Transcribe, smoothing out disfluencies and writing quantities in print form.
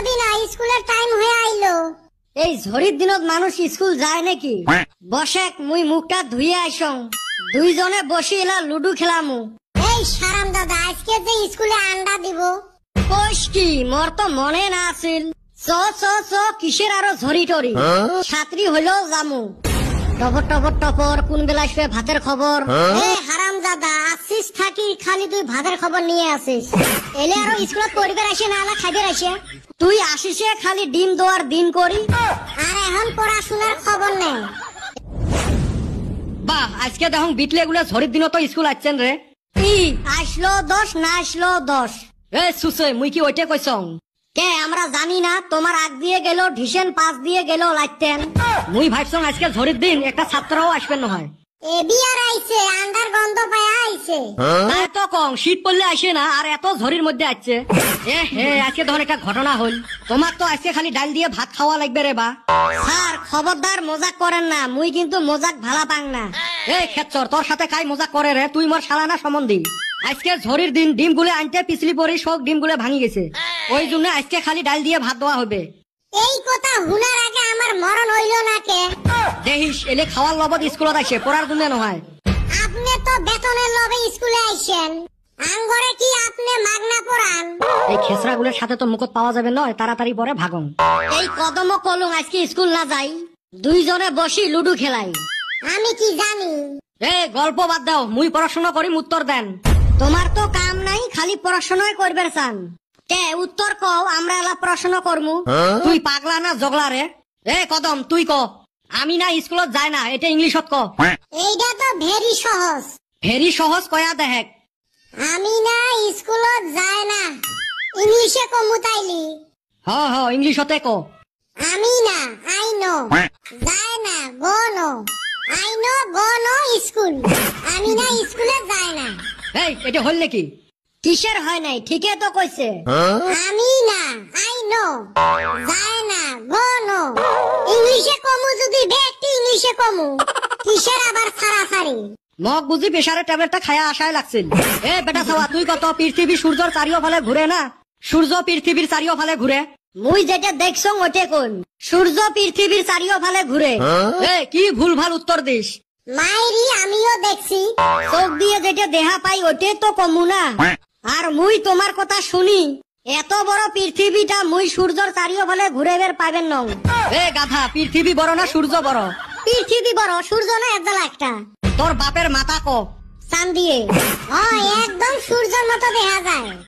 কবি না, স্কুলের টাইম হয়ে আইলো। এই ঝড়ির দিনত মানুষ স্কুল যায় নাকি? বসেক মুই মুখটা ধুইয়া আইসং, দুইজনে বসি এলা লুডু খেলামু। এই সারাম দাদা, আজকে যে স্কুলে আন্ডা দিব। কোষ কি, মোর তো মনে না আছিল। চ চ চ, কিসের আরো ঝড়ি টরি, ছাত্রী হইলেও জামু। টপর টপর টপর, কোন বেলা আসবে ভাতের খবর? এই হারাম দাদা, আসিস থাকি খালি তুই ভাতের খবর নিয়ে আসিস। এলে আরো স্কুলত পরিবার আসে না, আলা খাইবার আসে। তুই আসিসে খালি ডিম দোয়ার দিন করি, আর এখন পড়াশোনার খবর নেই। বাহ, আজকে দেখুন বিটলে গুলো ঝড়ির দিন তো স্কুল আসছেন রে। ই আসলো 10 না আসলো 10। এ সুসে, মুই কি ওইটা কইছং? কে আমরা জানি না, তোমার আগ দিয়ে গেল ঢিসেন, পাশ দিয়ে গেল লাইতেন। মুই ভাবছং আজকে ঝড়ির দিন একটা ছাত্রও আসবেন নহয়। এবি আর আইছে, আন্ডার গন্ধ পায় আইছে। তাই তো কং, শীত পড়লে আসে না, আর এত ঝড়ির মধ্যে আসছে। এ হে, আজকে তখন একটা ঘটনা হল। তোমার তো আজকে খালি ডাল দিয়ে ভাত খাওয়া লাগবে রে বা। স্যার খবরদার মজাক করেন না, মুই কিন্তু মজাক ভালা পাং না। এই খেচ্চর, তোর সাথে কাই মজা করে রে? তুই মোর শালা না সম্বন্ধী? আজকে ঝড়ির দিন ডিম গুলে আনতে পিছলি পড়ি সব ডিম গুলে ভাঙি গেছে, ওই জন্য আজকে খালি ডাল দিয়ে ভাত দেওয়া হবে। এই কথা হুনার আগে আমার মরণ হইল না কে? দেখিস এলে খাওয়ার লবত স্কুলত আসে, পড়ার জন্য নহয়। আপনি তো বেতনের লবে স্কুলে আইছেন, আঙ্গরে কি আপনি মাগনা পড়ান? এই খেসরা গুলোর সাথে তো মুখত পাওয়া যাবে নয়, তাড়াতাড়ি পরে ভাগং। এই কদম কলুং আজকে স্কুল না যাই, দুইজনে বসি লুডু খেলাই। আমি কি জানি? এ গল্প বাদ দাও, মুই পড়াশোনা করি, উত্তর দেন। তোমার তো কাম নাই, খালি পড়াশোনাই করবে চান। কে উত্তর কও, আমরা এলা পড়াশোনা করমু। তুই পাগলা না জগলা রে? এ কদম তুই ক। আমি না স্কুলত যায় না, এটা ইংলিশত ক। এইটা তো ভেরি সহজ। ভেরি সহজ কয়া দেহেক। আমি না স্কুলত যায় না, ইংলিশে কমু তাইলি। হ হ, ইংলিশতে ক। আমি না, আই নো। যায় না, go no. I no, go no school. আমি না স্কুলে যায় না। এই এটা হল নাকি? কিসের হয় নাই, ঠিকই তো কইছে। আমি না, আই নো। যায় না, গো নো। ইংলিশে কমু যদি ব্যক্তি ইংলিশে কমু, কিসের আবার ফাড়াফাড়ি? মগ বুঝি প্রেসারের ট্যাবলেটটা খায়া আশায় লাগছিল। এ বেটা ছাওয়া, তুই কত পৃথিবী সূর্যর চারিওফালে ঘুরে না? সূর্য পৃথিবীর চারিওফালে ঘুরে। মুই যেটা দেখছং ওটে কোন, সূর্য পৃথিবীর চারিওফালে ঘুরে। এ কি ভুল ভাল উত্তর দিস। মাইরি আমিও দেখছি। চোখ দিয়ে যেটা দেহা পাই ওটে তো কমু না। আর মুই তোমার কথা শুনি, এত বড় পৃথিবীটা মুই সূর্যর চারিওফালে ঘুরে বের পাবেন নং। এ গাধা, পৃথিবী বড় না সূর্য বড়? পৃথিবী বড়, সূর্য না একদলা একটা। তোর বাপের মাথা ক। চান দিয়ে একদম সূর্যের মতো দেখা যায়।